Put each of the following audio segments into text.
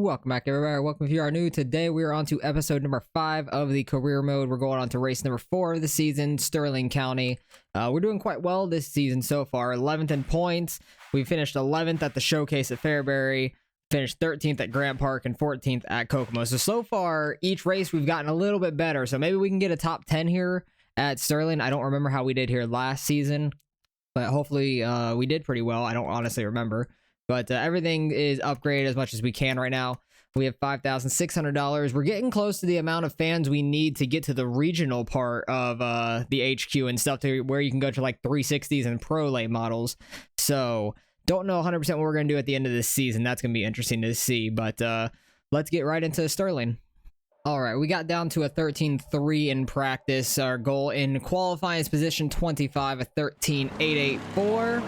Welcome back, everybody. Welcome if you are new. Today we are on to episode number 5 of the career mode. We're going on to race number 4 of the season, Sterling County. We're doing quite well this season so far. 11th in points. We finished 11th at the showcase at Fairbury, finished 13th at Grant Park, and 14th at Kokomo. So far, each race we've gotten a little bit better. So maybe we can get a top 10 here at Sterling. I don't remember how we did here last season, but hopefully we did pretty well. I don't honestly remember. But everything is upgraded as much as we can right now. We have $5,600. We're getting close to the amount of fans we need to get to the regional part of the HQ and stuff, to where you can go to like 360s and pro late models. So don't know 100% what we're going to do at the end of this season. That's going to be interesting to see. But let's get right into Sterling. All right, we got down to a 13.3 in practice. Our goal in qualifying is position 25, a 13.884.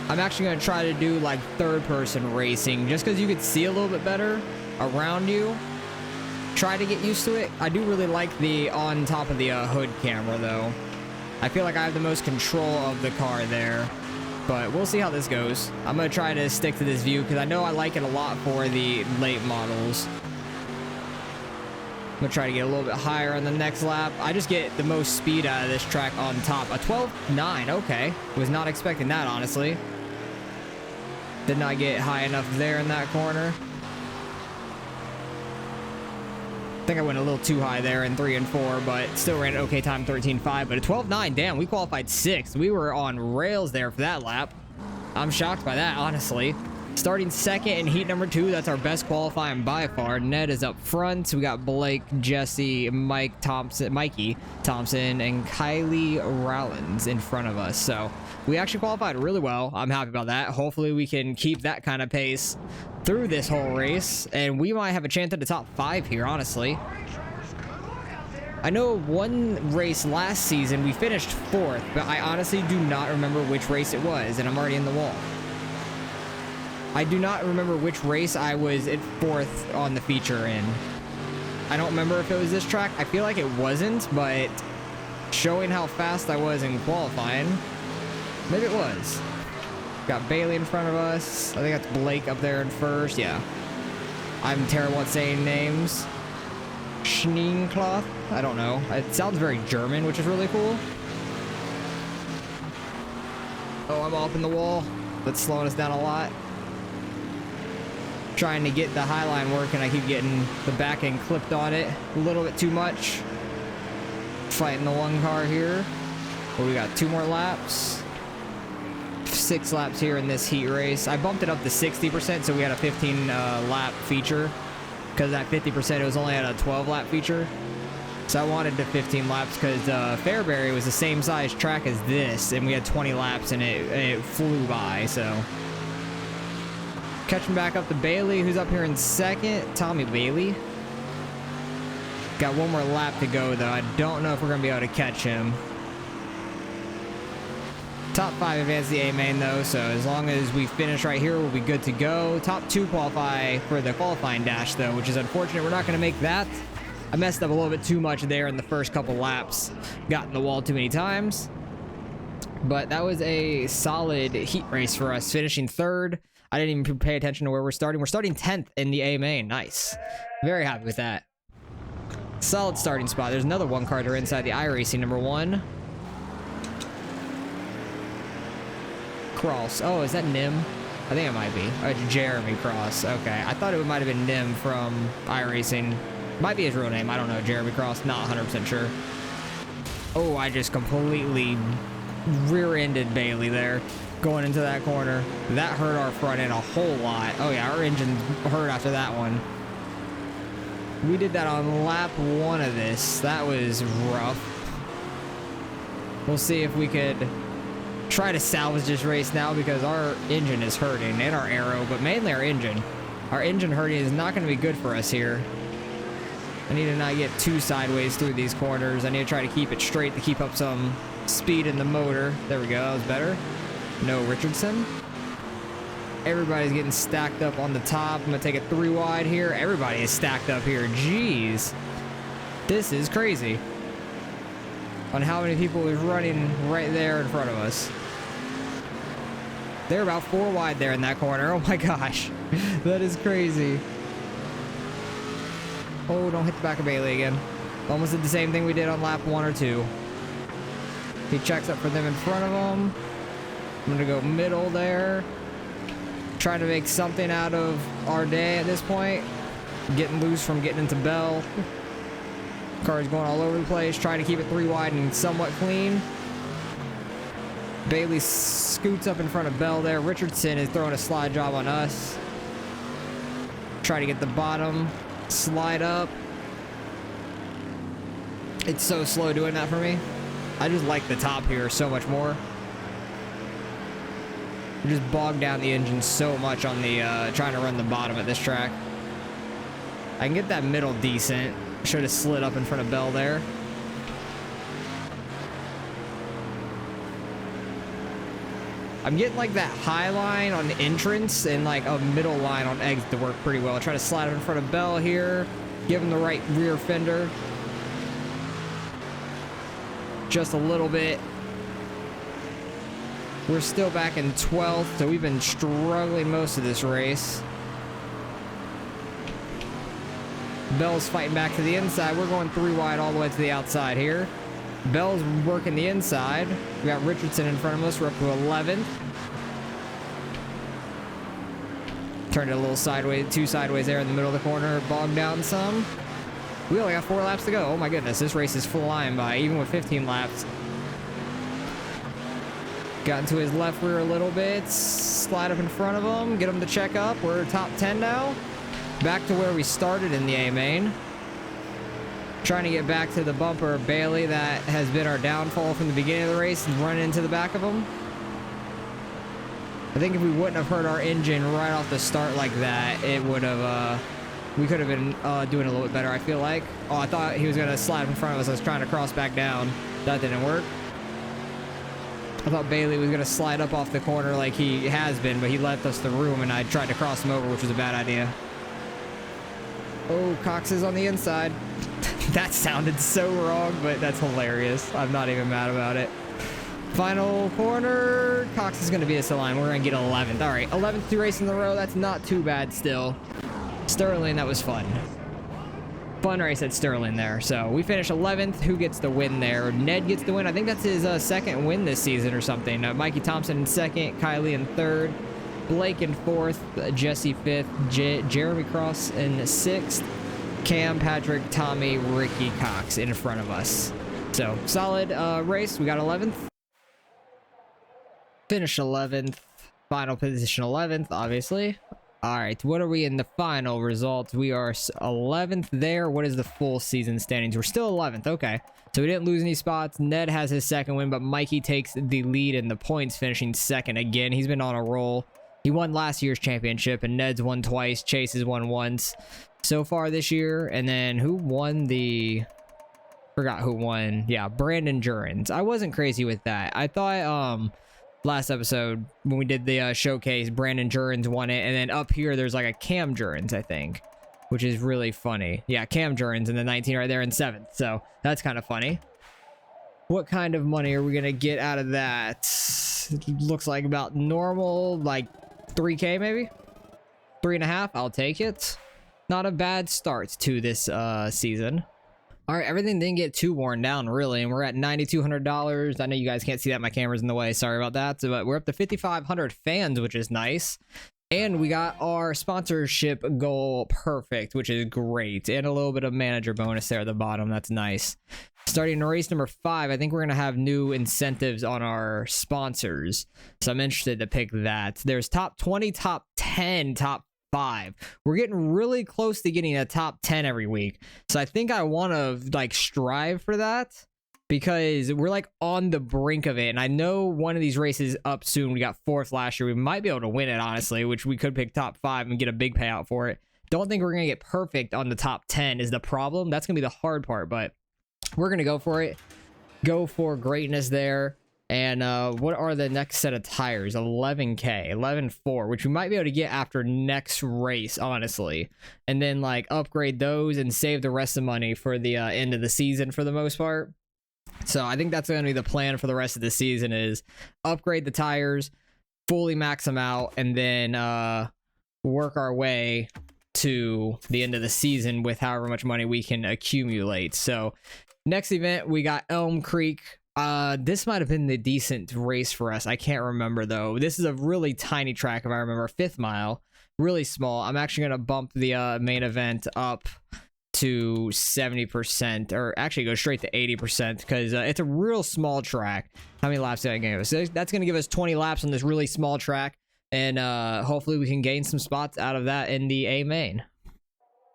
I'm actually going to try to do like third-person racing, just because you could see a little bit better around you. Try to get used to it. I do really like the on top of the hood camera, though. I feel like I have the most control of the car there, but we'll see how this goes. I'm going to try to stick to this view, because I know I like it a lot for the late models. I'm going to try to get a little bit higher on the next lap. I just get the most speed out of this track on top. A 12.9, okay. Was not expecting that, honestly. Did not get high enough there in that corner. I think I went a little too high there in 3 and 4, but still ran an okay time, 13.5. But a 12.9, damn, we qualified 6th. We were on rails there for that lap. I'm shocked by that, honestly. Starting second in heat number 2, that's our best qualifying by far. Ned is up front. So we got Blake, Jesse, Mikey Thompson, and Kylie Rollins in front of us. So we actually qualified really well. I'm happy about that. Hopefully we can keep that kind of pace through this whole race, and we might have a chance at the top 5 here, honestly. I know one race last season we finished 4th, but I honestly do not remember which race it was, and I'm already in the wall. I do not remember which race I was at 4th on the feature in. I don't remember if it was this track. I feel like it wasn't, but showing how fast I was in qualifying, maybe it was. Got Bailey in front of us. I think that's Blake up there in first. Yeah. I'm terrible at saying names. Schneenkloth? I don't know. It sounds very German, which is really cool. Oh, I'm up in the wall. That's slowing us down a lot. Trying to get the high line working. I keep getting the back end clipped on it a little bit too much. Fighting the one car here. Well, we got 2 more laps. 6 laps here in this heat race. I bumped it up to 60%, so we had a 15 lap feature. Because at 50% it was only at a 12 lap feature. So I wanted to 15 laps because Fairbury was the same size track as this, and we had 20 laps and it flew by. So catching back up to Bailey, who's up here in second. Tommy Bailey. Got 1 more lap to go, though. I don't know if we're going to be able to catch him. Top 5 advance the A main, though, so as long as we finish right here, we'll be good to go. Top 2 qualify for the qualifying dash, though, which is unfortunate. We're not going to make that. I messed up a little bit too much there in the first couple laps. Got in the wall too many times. But that was a solid heat race for us, finishing 3rd. I didn't even pay attention to where we're starting. We're starting 10th in the A main. Nice. Very happy with that. Solid starting spot. There's another one-carter inside the iRacing number 1. Cross. Oh, is that Nim? I think it might be. Oh, it's Jeremy Cross. Okay. I thought it might have been Nim from iRacing. Might be his real name. I don't know. Jeremy Cross. Not 100% sure. Oh, I just completely rear-ended Bailey there. Going into that corner. That hurt our front end a whole lot. Oh, yeah. Our engine hurt after that one. We did that on lap 1 of this. That was rough. We'll see if we could try to salvage this race now, because our engine is hurting, and our aero, but mainly our engine. Our engine hurting is not going to be good for us here. I need to not get too sideways through these corners. I need to try to keep it straight to keep up some speed in the motor. There we go. That was better. No Richardson. Everybody's getting stacked up on the top. I'm going to take it 3 wide here. Everybody is stacked up here. Jeez. This is crazy on how many people is running right there in front of us. They're about 4 wide there in that corner. Oh my gosh. That is crazy. Oh, don't hit the back of Bailey again. Almost did the same thing we did on lap 1 or 2. He checks up for them in front of him. I'm gonna go middle there. Trying to make something out of our day at this point. Getting loose from getting into Bell. Car's going all over the place. Trying to keep it 3 wide and somewhat clean. Bailey scoots up in front of Bell there. Richardson is throwing a slide job on us. Try to get the bottom. Slide up. It's so slow doing that for me. I just like the top here so much more. Just bog down the engine so much on the trying to run the bottom at this track. I can get that middle decent. Should have slid up in front of Bell there. I'm getting like that high line on the entrance and like a middle line on exit to work pretty well. I try to slide up in front of Bell here. Give him the right rear fender. Just a little bit. We're still back in 12th, so we've been struggling most of this race. Bell's fighting back to the inside. We're going 3 wide all the way to the outside here. Bell's working the inside. We got Richardson in front of us. We're up to 11th. Turned it a little sideways, 2 sideways there in the middle of the corner. Bogged down some. We only got 4 laps to go. Oh my goodness, this race is flying by, even with 15 laps. Got into his left rear a little bit. Slide up in front of him. Get him to check up. We're top 10 now. Back to where we started in the A main. Trying to get back to the bumper of Bailey that has been our downfall from the beginning of the race and run into the back of him. I think if we wouldn't have hurt our engine right off the start like that, it would have, we could have been doing a little bit better, I feel like. Oh, I thought he was going to slide in front of us. I was trying to cross back down. That didn't work. I thought Bailey was going to slide up off the corner like he has been, but he left us the room and I tried to cross him over, which was a bad idea. Oh, Cox is on the inside. That sounded so wrong, but that's hilarious. I'm not even mad about it. Final corner. Cox is going to be us a line. We're going to get 11th. All right, 11th 2 races in a row. That's not too bad still. Sterling, that was fun. Fun race at Sterling there. So we finished 11th. Who gets the win there? Ned gets the win. I think that's his 2nd win this season or something. Mikey Thompson in 2nd. Kylie in 3rd. Blake in 4th. Jesse 5th. Jeremy Cross in 6th. Cam, Patrick, Tommy, Ricky, Cox in front of us. So solid race. We got 11th. Finish 11th. Final position 11th, obviously. All right, what are we in the final results? We are 11th there. What is the full season standings? We're still 11th. Okay, so we didn't lose any spots. Ned has his 2nd win, but Mikey takes the lead in the points, finishing 2nd again. He's been on a roll. He won last year's championship, and Ned's won twice. Chase has won once so far this year. And then who won the... Forgot who won. Yeah, Brandon Jurens. I wasn't crazy with that. I thought last episode when we did the showcase, Brandon Jurens won it, and then up here there's like a Cam Jurens, I think, which is really funny. Yeah, Cam Jurens in the 19 right there in 7th, so that's kind of funny. What kind of money are we gonna get out of that? It looks like about normal, like 3K maybe, 3.5. I'll take it. Not a bad start to this season. All right, everything didn't get too worn down, really, and we're at $9,200. I know you guys can't see that. My camera's in the way. Sorry about that. But we're up to 5,500 fans, which is nice. And we got our sponsorship goal perfect, which is great. And a little bit of manager bonus there at the bottom. That's nice. Starting race number 5, I think we're going to have new incentives on our sponsors. So I'm interested to pick that. There's top 20, top 10, top 5. We're getting really close to getting a top 10 every week, so I think I want to like strive for that because we're like on the brink of it. And I know one of these races up soon. We got 4th last year. We might be able to win it, honestly, which we could pick top 5 and get a big payout for it. Don't think we're gonna get perfect on the top 10 is the problem. That's gonna be the hard part, but we're gonna go for it. Go for greatness there. And what are the next set of tires? 11K, 11.4, which we might be able to get after next race, honestly. And then like upgrade those and save the rest of the money for the end of the season for the most part. So I think that's going to be the plan for the rest of the season is upgrade the tires, fully max them out, and then work our way to the end of the season with however much money we can accumulate. So next event, we got Elm Creek. This might have been the decent race for us. I can't remember though. This is a really tiny track if I remember. 5th mile, really small. I'm actually gonna bump the main event up to 70%, or actually go straight to 80% because it's a real small track. How many laps did I give us? So that's gonna give us 20 laps on this really small track, and hopefully we can gain some spots out of that in the A main.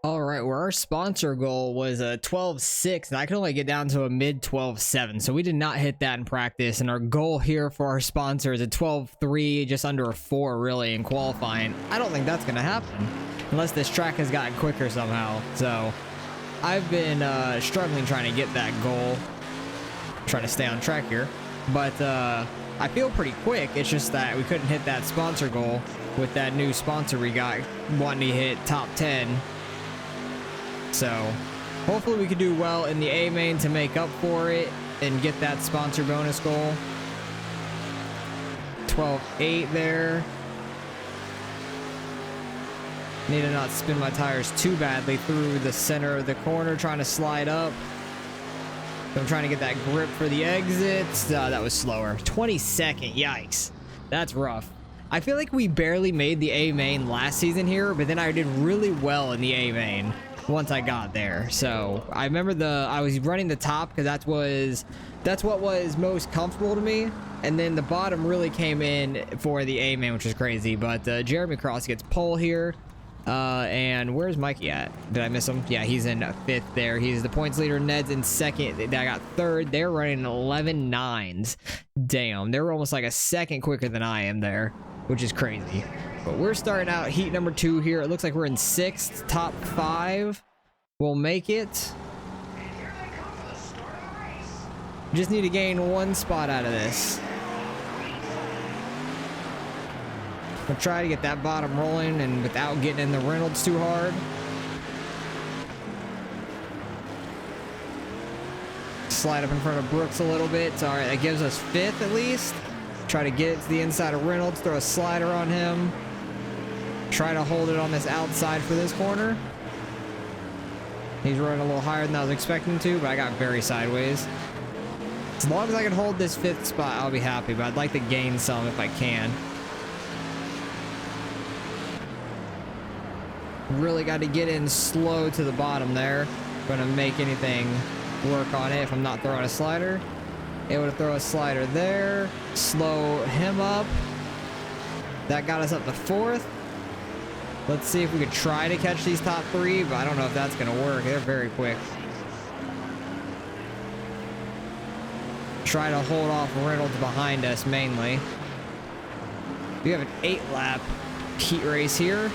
All right, where our sponsor goal was a 12.6, and I could only get down to a mid 12.7, so we did not hit that in practice. And our goal here for our sponsor is a 12.3, just under a 4 really in qualifying. I don't think that's gonna happen unless this track has gotten quicker somehow. So I've been struggling trying to get that goal, trying to stay on track here, but I feel pretty quick. It's just that we couldn't hit that sponsor goal with that new sponsor we got wanting to hit top 10. So hopefully we can do well in the A main to make up for it and get that sponsor bonus goal. 12.8 there. Need to not spin my tires too badly through the center of the corner, trying to slide up. I'm trying to get that grip for the exits. That was slower. 22nd, yikes. That's rough. I feel like we barely made the A main last season here, but then I did really well in the A main once I got there. So I remember I was running the top because that's what was most comfortable to me. And then the bottom really came in for the A main, which is crazy. But Jeremy Cross gets pole here. And where's Mikey at? Did I miss him? Yeah, he's in 5th there. He's the points leader. Ned's in 2nd. I got 3rd. They're running 11.9s. Damn, they were almost like a second quicker than I am there, which is crazy. But we're starting out heat number 2 here. It looks like we're in 6th. Top 5 will make it. Just need to gain 1 spot out of this. We'll try to get that bottom rolling and without getting in the Reynolds too hard. Slide up in front of Brooks a little bit. All right, that gives us 5th at least. Try to get it to the inside of Reynolds, throw a slider on him. Try to hold it on this outside for this corner. He's running a little higher than I was expecting to, but I got very sideways. As long as I can hold this 5th spot, I'll be happy, but I'd like to gain some if I can. Really got to get in slow to the bottom there. Gonna make anything work on it if I'm not throwing a slider. Able to throw a slider there. Slow him up. That got us up to 4th. Let's see if we could try to catch these top 3, but I don't know if that's gonna work. They're very quick. Try to hold off Reynolds behind us mainly. We have an 8-lap heat race here.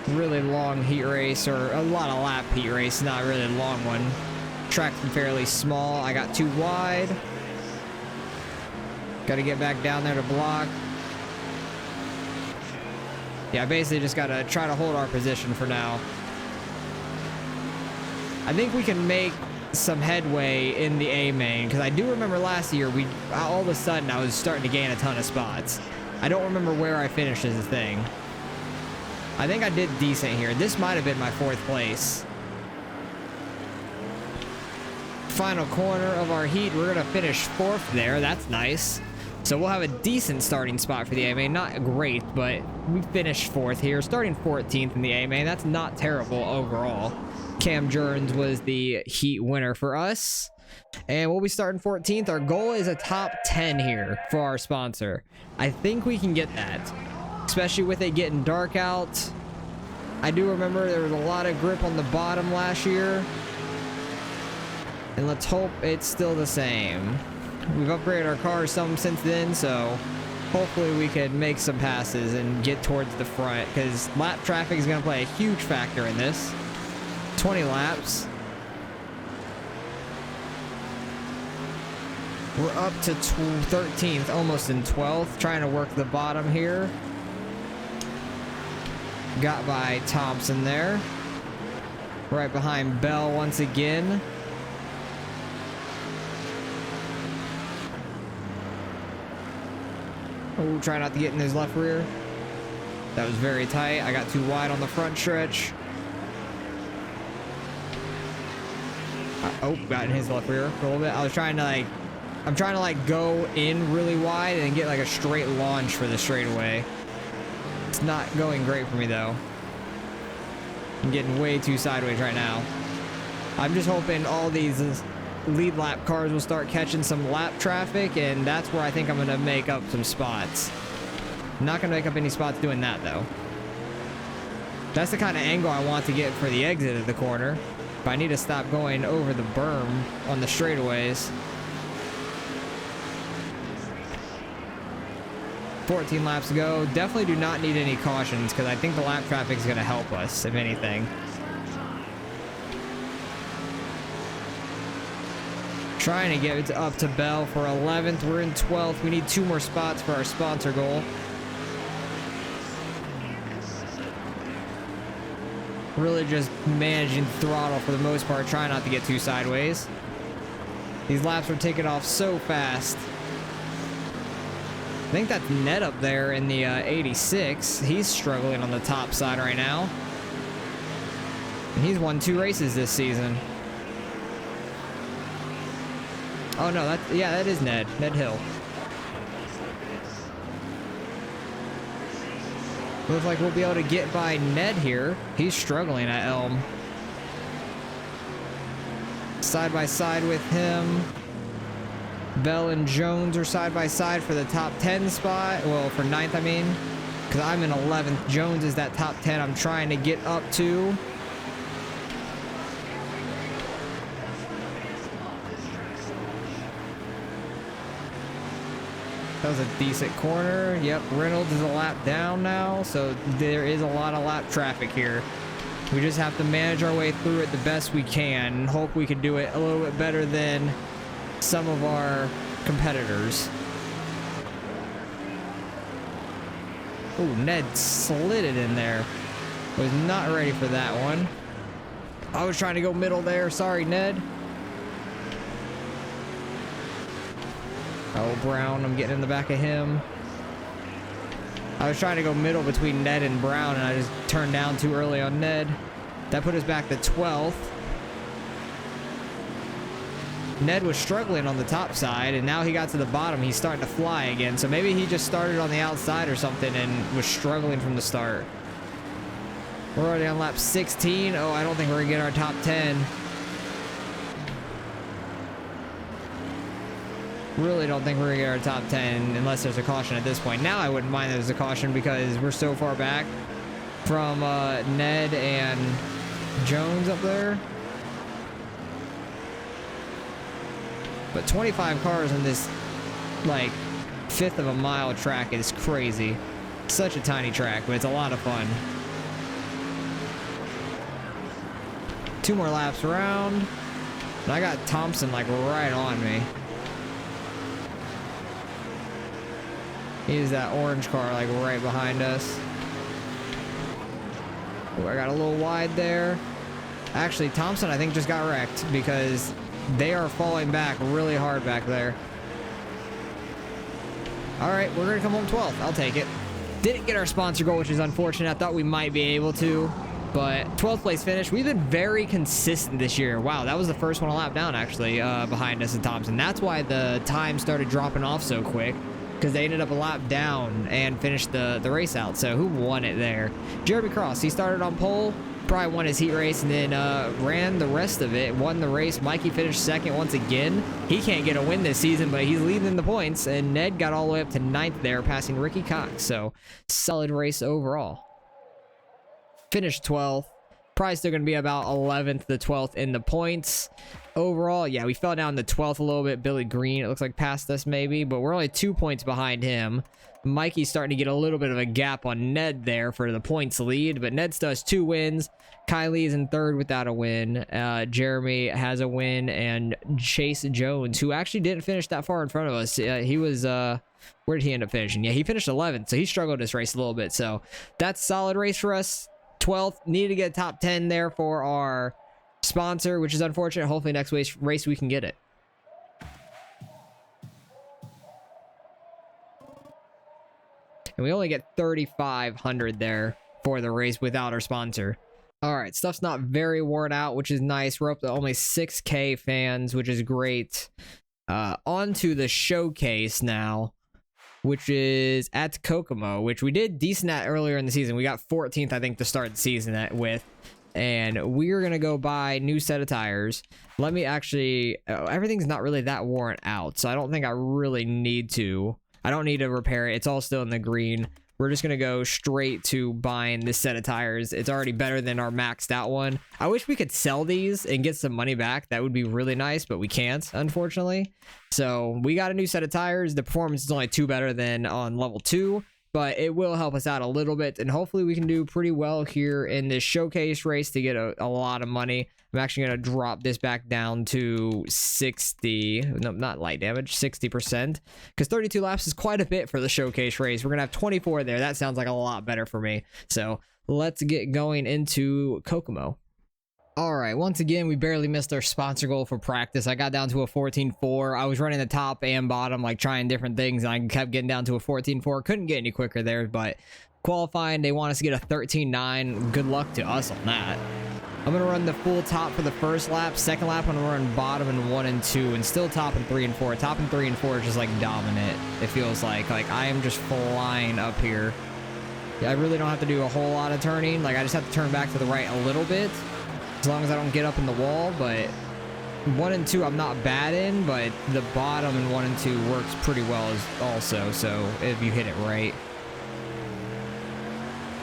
Really long heat race, or a lot of lap heat race, not really a long one. Track's fairly small. I got too wide. Got to get back down there to block. Yeah, basically just got to try to hold our position for now. I think we can make some headway in the A main, because I do remember last year all of a sudden I was starting to gain a ton of spots. I don't remember where I finished as a thing. I think I did decent here. This might have been my 4th place. Final corner of our heat. We're going to finish 4th there. That's nice. So we'll have a decent starting spot for the A main. Not great, but we finished 4th here. Starting 14th in the A main. That's not terrible overall. Cam Jones was the heat winner for us. And we'll be starting 14th. Our goal is a top 10 here for our sponsor. I think we can get that, especially with it getting dark out. I do remember there was a lot of grip on the bottom last year. And let's hope it's still the same. We've upgraded our car some since then, so hopefully we can make some passes and get towards the front, because lap traffic is going to play a huge factor in this. 20 laps. We're up to 13th, almost in 12th, trying to work the bottom here. Got by Thompson there. Right behind Bell once again. Oh, try not to get in his left rear. That was very tight. I got too wide on the front stretch. Oh, got in his left rear a little bit. I was trying to like, I'm trying to like go in really wide and get like a straight launch for the straightaway. It's not going great for me though. I'm getting way too sideways right now. I'm just hoping all these lead lap cars will start catching some lap traffic, and that's where I think I'm gonna make up some spots. I'm not gonna make up any spots doing that though. That's the kind of angle I want to get for the exit of the corner. But I need to stop going over the berm on the straightaways. 14 laps to go. Definitely do not need any cautions because I think the lap traffic is going to help us, if anything. Trying to get it up to Bell for 11th. We're in 12th. We need 2 more spots for our sponsor goal. Really just managing throttle for the most part, trying not to get too sideways. These laps are taking off so fast. I think that's Ned up there in the 86. He's struggling on the top side right now. And he's won 2 races this season. Oh no, yeah, that is Ned Hill. Looks like we'll be able to get by Ned here. He's struggling at Elm. Side by side with him. Bell and Jones are side by side for the top 10 spot. Well, for 9th, I mean. Because I'm in 11th. Jones is that top 10 I'm trying to get up to. That was a decent corner. Yep, Reynolds is a lap down now, so there is a lot of lap traffic here. We just have to manage our way through it the best we can and hope we can do it a little bit better than some of our competitors. Oh, Ned slid it in there. Was not ready for that one. I was trying to go middle there. Sorry, Ned. Oh, Brown, I'm getting in the back of him. I was trying to go middle between Ned and Brown, and I just turned down too early on Ned. That put us back to 12th. Ned was struggling on the top side, and now he got to the bottom. He's starting to fly again, so maybe he just started on the outside or something and was struggling from the start. We're already on lap 16. Oh, I don't think we're going to get our top 10. Really don't think we're gonna get our top 10 unless there's a caution at this point. Now I wouldn't mind there's a caution because we're so far back from Ned and Jones up there. But 25 cars on this like 1/5 of a mile track is crazy. Such a tiny track, but it's a lot of fun. 2 more laps around. And I got Thompson like right on me. He's that orange car like right behind us. Ooh, I got a little wide there. Actually, Thompson I think just got wrecked because they are falling back really hard back there. All right, we're gonna come home 12th. I'll take it. Didn't get our sponsor goal, which is unfortunate. I thought we might be able to, but 12th place finish. We've been very consistent this year. Wow, that was the first one a lap down actually behind us and Thompson. That's why the time started dropping off so quick. Because they ended up a lap down and finished the race out. So who won it there? Jeremy Cross. He started on pole, probably won his heat race, and then ran the rest of it. Won the race. Mikey finished 2nd once again. He can't get a win this season, but he's leading the points. And Ned got all the way up to 9th there, passing Ricky Cox. So solid race overall. Finished 12th. Probably still going to be about 11th to 12th in the points. Overall, yeah, we fell down to 12th a little bit. Billy Green, it looks like, passed us maybe, but we're only 2 points behind him. Mikey's starting to get a little bit of a gap on Ned there for the points lead, but Ned still has 2 wins. Kylie's in 3rd without a win. Jeremy has a win, and Chase Jones, who actually didn't finish that far in front of us. He was, where did he end up finishing? Yeah, he finished 11th, so he struggled this race a little bit, so that's a solid race for us. 12th, needed to get top 10 there for our sponsor, which is unfortunate. Hopefully next race we can get it. and we only get 3,500 there for the race without our sponsor. All right, stuff's not very worn out, which is nice. We're up to only 6K fans, which is great. On to the showcase now, which is at Kokomo, which we did decent at earlier in the season. We got 14th, I think, to start the season with. And we're going to go buy a new set of tires. Let me actually... everything's not really that worn out, so I don't think I really need to. I don't need to repair it. It's all still in the green. We're just going to go straight to buying this set of tires. It's already better than our maxed out one. I wish we could sell these and get some money back. That would be really nice, but we can't, unfortunately. So we got a new set of tires. The performance is only 2 better than on level 2, but it will help us out a little bit. And hopefully we can do pretty well here in this showcase race to get a lot of money. I'm actually going to drop this back down to 60. No, not light damage, 60%. Because 32 laps is quite a bit for the showcase race. We're going to have 24 there. That sounds like a lot better for me. So let's get going into Kokomo. All right, once again, we barely missed our sponsor goal for practice. I got down to a 14.4. I was running the top and bottom, like trying different things, and I kept getting down to a 14.4. Couldn't get any quicker there, but qualifying, they want us to get a 13.9. Good luck to us on that. I'm going to run the full top for the first lap. Second lap, I'm going to run bottom in 1 and 2, and still top in 3 and 4. Top in 3 and 4 is just like dominant, it feels like. Like, I am just flying up here. I really don't have to do a whole lot of turning. Like, I just have to turn back to the right a little bit, as long as I don't get up in the wall. But 1 and 2 I'm not bad in, but the bottom in 1 and 2 works pretty well also, so if you hit it right.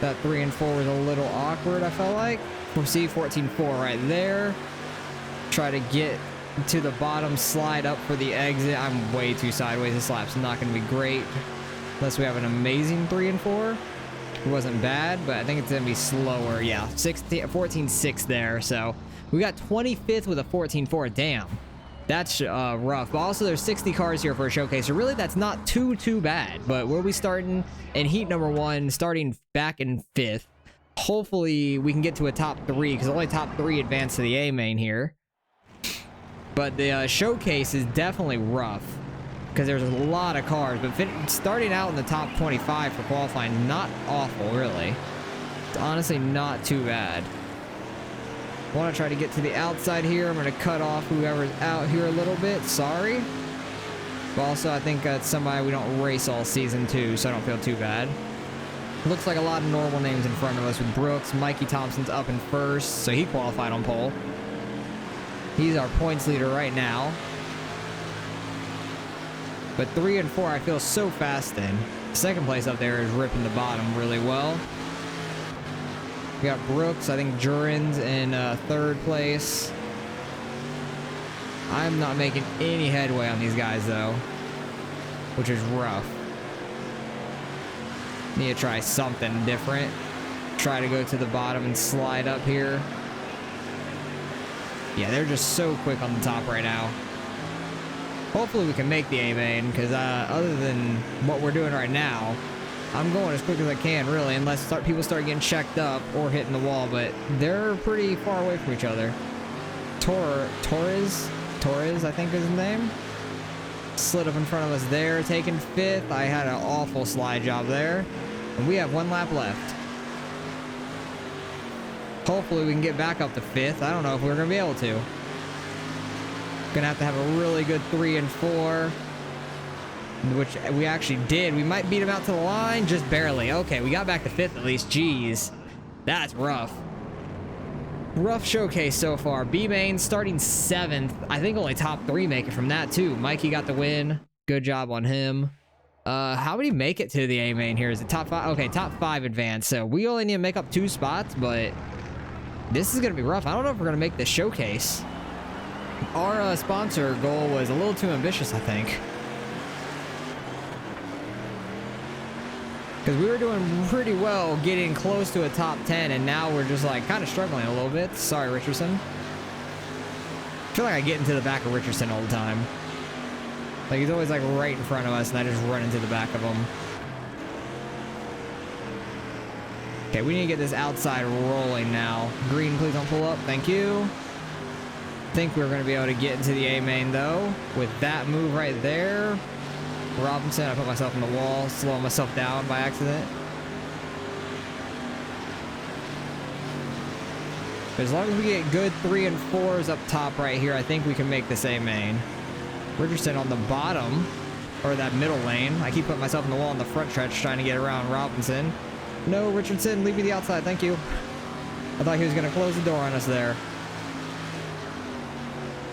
That 3 and 4 was a little awkward, I felt like. We'll see 14.4 right there. Try to get to the bottom, slide up for the exit. I'm way too sideways. This lap's not going to be great unless we have an amazing 3 and 4. It wasn't bad, but I think it's going to be slower. Yeah, 14.6 there. So we got 25th with a 14.4. Damn, that's rough. But also there's 60 cars here for a showcase, so really that's not too bad. But we'll be starting in heat number 1, starting back in 5th. Hopefully we can get to a top 3, because only top 3 advance to the A main here. But the showcase is definitely rough, because there's a lot of cars. But starting out in the top 25 for qualifying, not awful, really. It's honestly not too bad. I want to try to get to the outside here. I'm going to cut off whoever's out here a little bit. Sorry. But also, I think that's somebody we don't race all season too, so I don't feel too bad. Looks like a lot of normal names in front of us with Brooks. Mikey Thompson's up in first, so he qualified on pole. He's our points leader right now. But 3 and 4 I feel so fast in. Second place up there is ripping the bottom really well. We got Brooks, I think Jurin's in 3rd place. I'm not making any headway on these guys though, which is rough. Need to try something different. Try to go to the bottom and slide up here. Yeah, they're just so quick on the top right now. Hopefully we can make the A main, because other than what we're doing right now, I'm going as quick as I can, really, unless people start getting checked up or hitting the wall, but they're pretty far away from each other. Torres, I think is his name. Slid up in front of us there, taking 5th. I had an awful slide job there. And we have 1 lap left. Hopefully we can get back up to 5th. I don't know if we're going to be able to. Gonna have to have a really good 3 and 4. Which we actually did. We might beat him out to the line, just barely. Okay, we got back to 5th at least. Jeez. That's rough. Rough showcase so far. B main starting 7th. I think only top 3 make it from that too. Mikey got the win. Good job on him. How would he make it to the A main here? Is it top 5? Okay, top 5 advance. So we only need to make up 2 spots, but this is gonna be rough. I don't know if we're gonna make the showcase. Our sponsor goal was a little too ambitious, I think. Because we were doing pretty well getting close to a top 10, and now we're just like kind of struggling a little bit. Sorry, Richardson. I feel like I get into the back of Richardson all the time. Like he's always like right in front of us, and I just run into the back of him. Okay, we need to get this outside rolling now. Green, please don't pull up. Thank you. I think we're going to be able to get into the A main though with that move right there. Robinson, I put myself in the wall, slowing myself down by accident. But as long as we get good 3 and 4s up top right here, I think we can make this A main. Richardson on the bottom, or that middle lane. I keep putting myself in the wall on the front stretch trying to get around Robinson. No, Richardson, leave me the outside, thank you. I thought he was going to close the door on us there.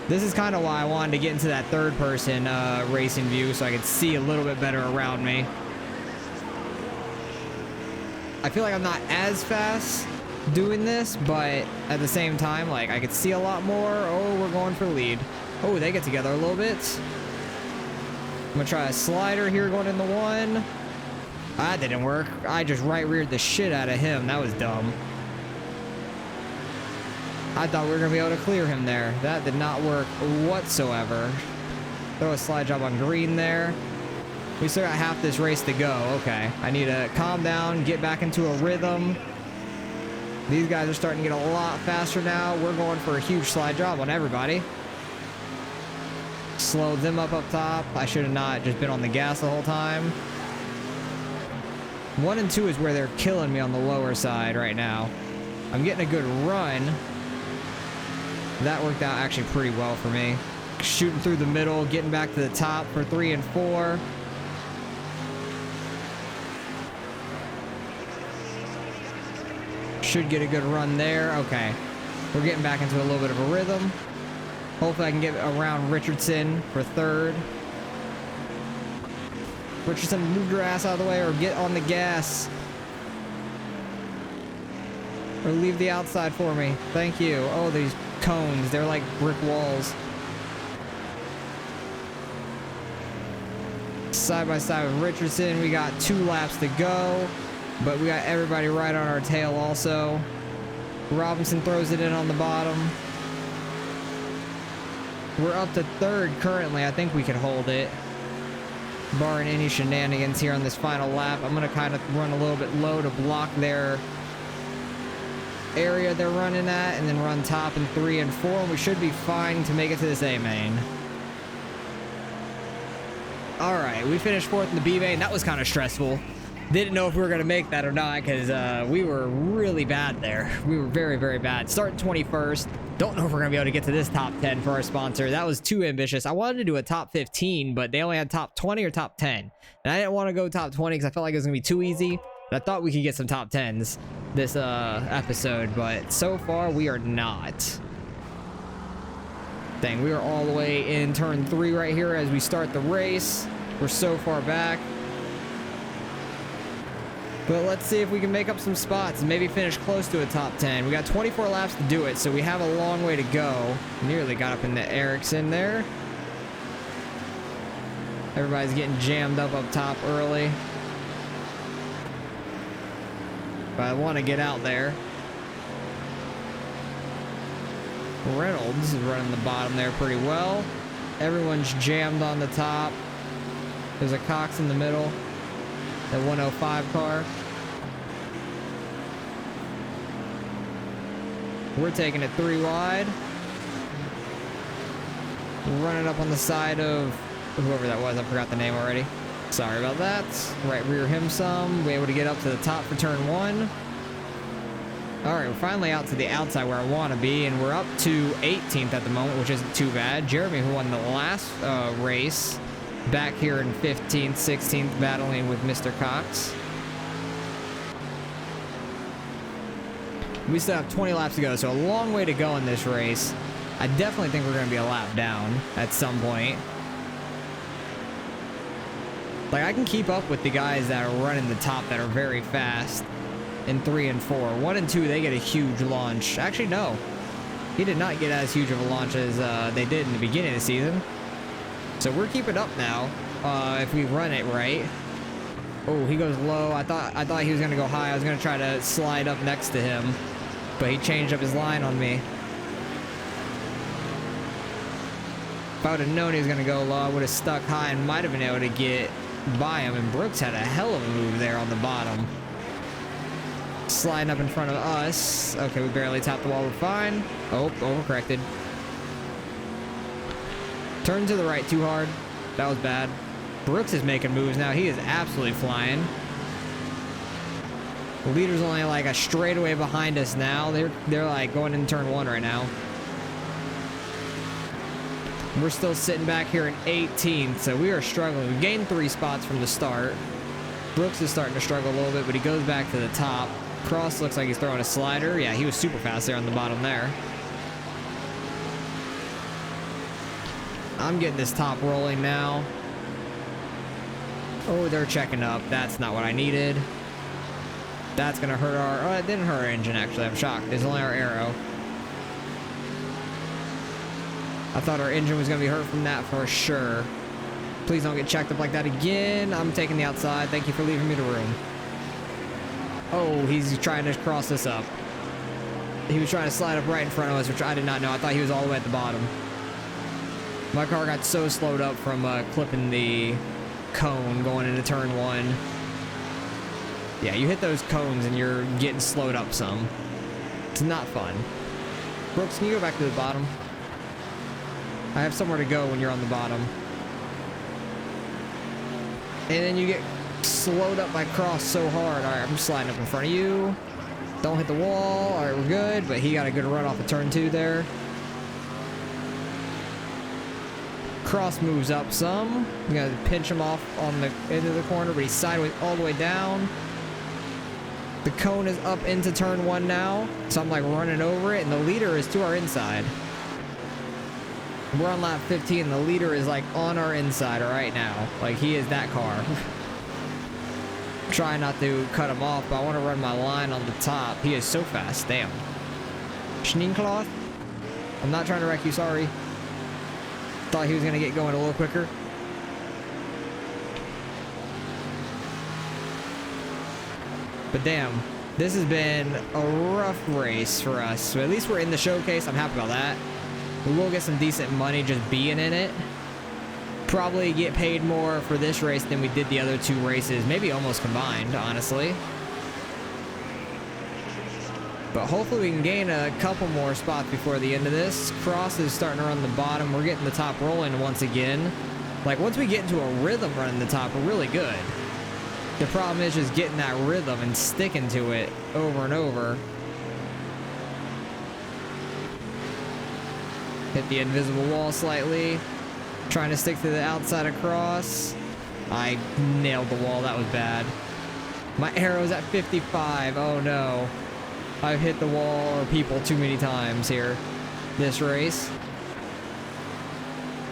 This is kind of why I wanted to get into that third person racing view so I could see a little bit better around me. I feel like I'm not as fast doing this, but at the same time, like, I could see a lot more. Oh, we're going for lead. Oh, they get together a little bit. I'm gonna try a slider here going in the one. That didn't work. I just right reared the shit out of him. That was dumb. I thought we were gonna be able to clear him there. That did not work whatsoever. Throw a slide job on green there. We still got half this race to go. Okay, I need to calm down, get back into a rhythm. These guys are starting to get a lot faster now. We're going for a huge slide job on everybody. Slow them up top. I should have not just been on the gas the whole time. 1 and 2 is where they're killing me on the lower side right now. I'm getting a good run. That worked out actually pretty well for me. Shooting through the middle, getting back to the top for 3 and 4. Should get a good run there. Okay. We're getting back into a little bit of a rhythm. Hopefully I can get around Richardson for third. Richardson, move your ass out of the way or get on the gas. Or leave the outside for me. Thank you. Oh, these cones. They're like brick walls. Side by side with Richardson. We got 2 laps to go. But we got everybody right on our tail also. Robinson throws it in on the bottom. We're up to third currently. I think we can hold it. Barring any shenanigans here on this final lap. I'm going to kind of run a little bit low to block their area they're running at. And then run top in 3 and 4. And we should be fine to make it to this A main. Alright, we finished 4th in the B main. That was kind of stressful. Didn't know if we were going to make that or not because we were really bad there. We were very, very bad. Starting 21st. Don't know if we're going to be able to get to this top 10 for our sponsor. That was too ambitious. I wanted to do a top 15, but they only had top 20 or top 10. And I didn't want to go top 20 because I felt like it was going to be too easy. But I thought we could get some top 10s this episode, but so far we are not. Dang, we are all the way in turn 3 right here as we start the race. We're so far back. But let's see if we can make up some spots and maybe finish close to a top 10. We got 24 laps to do it, so we have a long way to go. Nearly got up into Ericsson there. Everybody's getting jammed up top early. But I want to get out there. Reynolds is running the bottom there pretty well. Everyone's jammed on the top. There's a Cox in the middle. The 105 car. We're taking it 3 wide. Running up on the side of whoever that was. I forgot the name already. Sorry about that. Right rear him some. We're able to get up to the top for turn 1. Alright, we're finally out to the outside where I want to be, and we're up to 18th at the moment, which isn't too bad. Jeremy, who won the last race, back here in 15th, 16th, battling with Mr. Cox. We still have 20 laps to go, so a long way to go in this race. I definitely think we're going to be a lap down at some point. Like, I can keep up with the guys that are running the top that are very fast in 3 and 4. 1 and 2, they get a huge launch. Actually, no. He did not get as huge of a launch as they did in the beginning of the season. So we're keeping up now, if we run it right. Oh, he goes low. I thought he was gonna go high. I was gonna try to slide up next to him, but he changed up his line on me. If I would have known he was gonna go low, I would have stuck high and might have been able to get by him. And Brooks had a hell of a move there on the bottom. Sliding up in front of us. Okay, we barely tapped the wall. We're fine. Oh, overcorrected. Turn to the right too hard. That was bad. Brooks is making moves now. He is absolutely flying. The leader's only like a straightaway behind us now. They're like going in turn 1 right now. We're still sitting back here in 18th, so we are struggling. We gained 3 spots from the start. Brooks is starting to struggle a little bit, but he goes back to the top. Cross looks like he's throwing a slider. Yeah, he was super fast there on the bottom there. I'm getting this top rolling now. Oh, they're checking up. That's not what I needed. That's gonna hurt our... Oh, it didn't hurt our engine, actually. I'm shocked. It's only our aero. I thought our engine was gonna be hurt from that for sure. Please don't get checked up like that again. I'm taking the outside. Thank you for leaving me the room. Oh, he's trying to cross this up. He was trying to slide up right in front of us, which I did not know. I thought he was all the way at the bottom. My car got so slowed up from clipping the cone going into turn 1. Yeah, you hit those cones and you're getting slowed up some. It's not fun. Brooks, can you go back to the bottom? I have somewhere to go when you're on the bottom. And then you get slowed up by Cross so hard. All right, I'm just sliding up in front of you. Don't hit the wall. All right, we're good. But he got a good run off of turn 2 there. Cross moves up some. You gotta pinch him off on the end of the corner, but he's sideways all the way down. The cone is up into turn 1 now. So I'm like running over it, and the leader is to our inside. We're on lap 15. The leader is like on our inside right now. Like he is that car. Try not to cut him off, but I want to run my line on the top. He is so fast. Damn. Schneekloth? I'm not trying to wreck you, sorry. Thought he was going to get going a little quicker. But damn, this has been a rough race for us. So at least we're in the showcase. I'm happy about that. We will get some decent money just being in it. Probably get paid more for this race than we did the other 2 races. Maybe almost combined, honestly. But hopefully we can gain a couple more spots before the end of this. Cross is starting to run the bottom. We're getting the top rolling once again. Like, once we get into a rhythm running the top, we're really good. The problem is just getting that rhythm and sticking to it over and over. Hit the invisible wall slightly. Trying to stick to the outside of Cross. I nailed the wall. That was bad. My arrow's at 55. Oh no. I've hit the wall or people too many times here this race.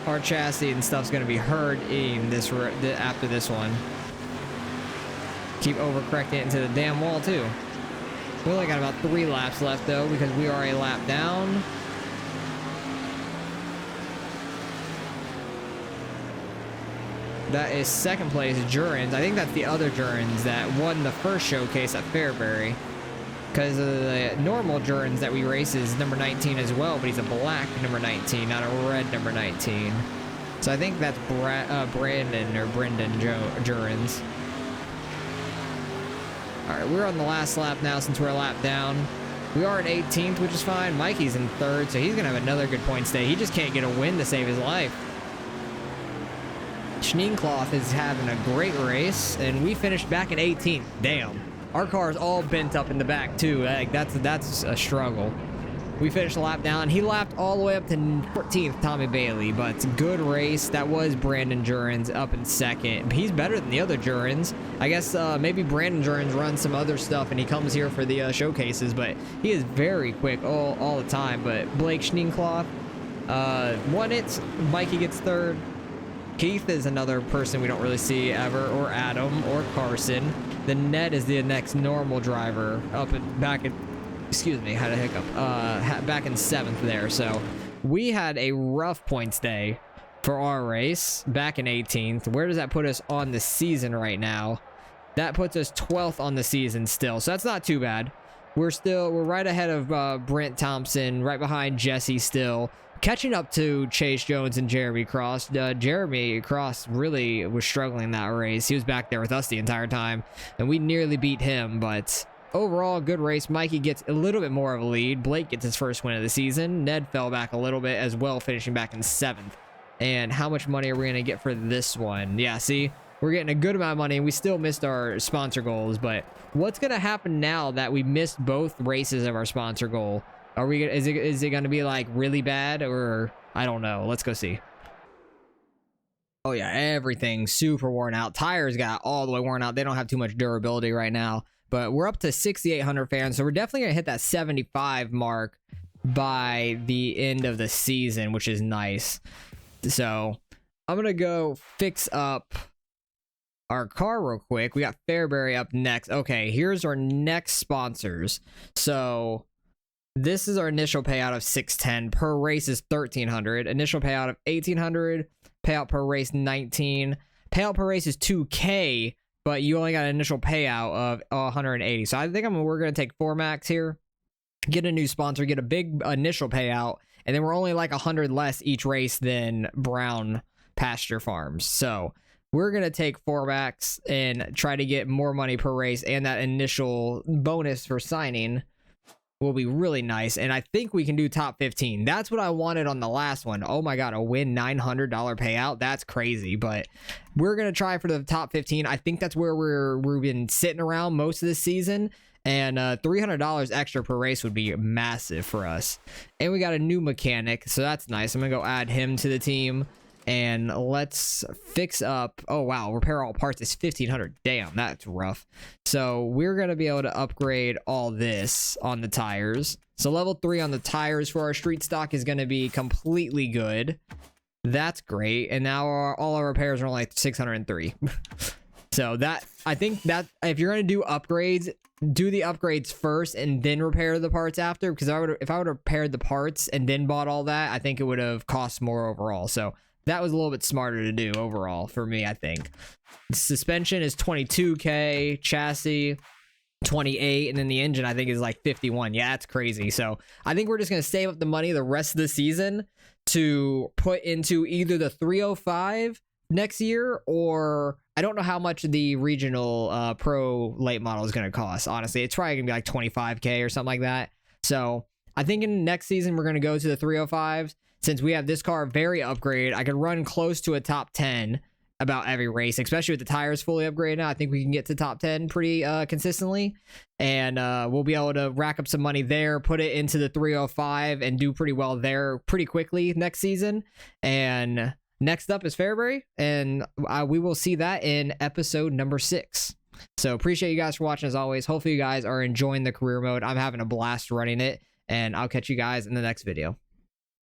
Our chassis and stuff's going to be hurting this after this one. Keep overcorrecting it into the damn wall too. We only got about 3 laps left though, because we are a lap down. That is second place Jurens. I think that's the other Jurens that won the first showcase at Fairbury. Because the normal Jurens that we race is number 19 as well, but he's a black number 19, not a red number 19. So I think that's Brandon or Brendan Jurens. All right, we're on the last lap now since we're a lap down. We are at 18th, which is fine. Mikey's in 3rd, so he's going to have another good points day. He just can't get a win to save his life. Schneekloth is having a great race, and we finished back in 18th. Damn. Our car's all bent up in the back, too. Like, that's a struggle. We finished a lap down. He lapped all the way up to 14th, Tommy Bailey, but it's a good race. That was Brandon Jurens up in 2nd. He's better than the other Jurens. I guess maybe Brandon Jurens runs some other stuff, and he comes here for the showcases, but he is very quick all the time. But Blake Schneekloth won it. Mikey gets 3rd. Keith is another person we don't really see ever, or Adam, or Carson. Then Ned is the next normal driver back in, excuse me, had a hiccup, back in 7th there. So we had a rough points day for our race back in 18th. Where does that put us on the season right now? That puts us 12th on the season still. So that's not too bad. We're right ahead of Brent Thompson, right behind Jesse still. Catching up to Chase Jones and Jeremy Cross. Jeremy Cross really was struggling in that race. He was back there with us the entire time, and we nearly beat him, but overall, good race. Mikey gets a little bit more of a lead. Blake gets his first win of the season. Ned fell back a little bit as well, finishing back in 7th. And how much money are we going to get for this one? Yeah, see, we're getting a good amount of money and we still missed our sponsor goals. But what's going to happen now that we missed both races of our sponsor goal? Are we, is it going to be like really bad, or I don't know. Let's go see. Oh yeah, everything's super worn out. Tires got all the way worn out. They don't have too much durability right now. But we're up to 6,800 fans, so we're definitely going to hit that 75 mark by the end of the season, which is nice. So I'm going to go fix up our car real quick. We got Fairbury up next. Okay, here's our next sponsors. So this is our initial payout of 610. Per race is 1,300. Initial payout of 1,800. Payout per race 19. Payout per race is 2K, but you only got an initial payout of 180. So I think we're going to take 4 max here, get a new sponsor, get a big initial payout, and then we're only like 100 less each race than Brown Pasture Farms. So we're going to take 4 max and try to get more money per race, and that initial bonus for signing will be really nice. And I think we can do top 15. That's what I wanted on the last one. Oh my god, a win $900 payout. That's crazy. But we're gonna try for the top 15. I think that's where we've been sitting around most of this season, and $300 extra per race would be massive for us. And we got a new mechanic, so that's nice. I'm gonna go add him to the team. And let's fix up. Oh wow, repair all parts is 1,500. Damn, that's rough. So we're gonna be able to upgrade all this on the tires. So level 3 on the tires for our street stock is gonna be completely good. That's great. And now all our repairs are only like 603. So that, I think that if you're gonna do upgrades, do the upgrades first and then repair the parts after. Because if I would have repaired the parts and then bought all that, I think it would have cost more overall. So that was a little bit smarter to do overall for me, I think. Suspension is 22K, chassis 28, and then the engine I think is like 51. Yeah, that's crazy. So I think we're just gonna save up the money the rest of the season to put into either the 305 next year, or I don't know how much the regional pro late model is gonna cost. Honestly, it's probably gonna be like 25K or something like that. So I think in next season we're gonna go to the 305s. Since we have this car very upgraded, I could run close to a top 10 about every race, especially with the tires fully upgraded now. I think we can get to top 10 pretty consistently, and we'll be able to rack up some money there, put it into the 305, and do pretty well there pretty quickly next season. And next up is Fairbury, and we will see that in episode number 6. So appreciate you guys for watching as always. Hopefully you guys are enjoying the career mode. I'm having a blast running it, and I'll catch you guys in the next video.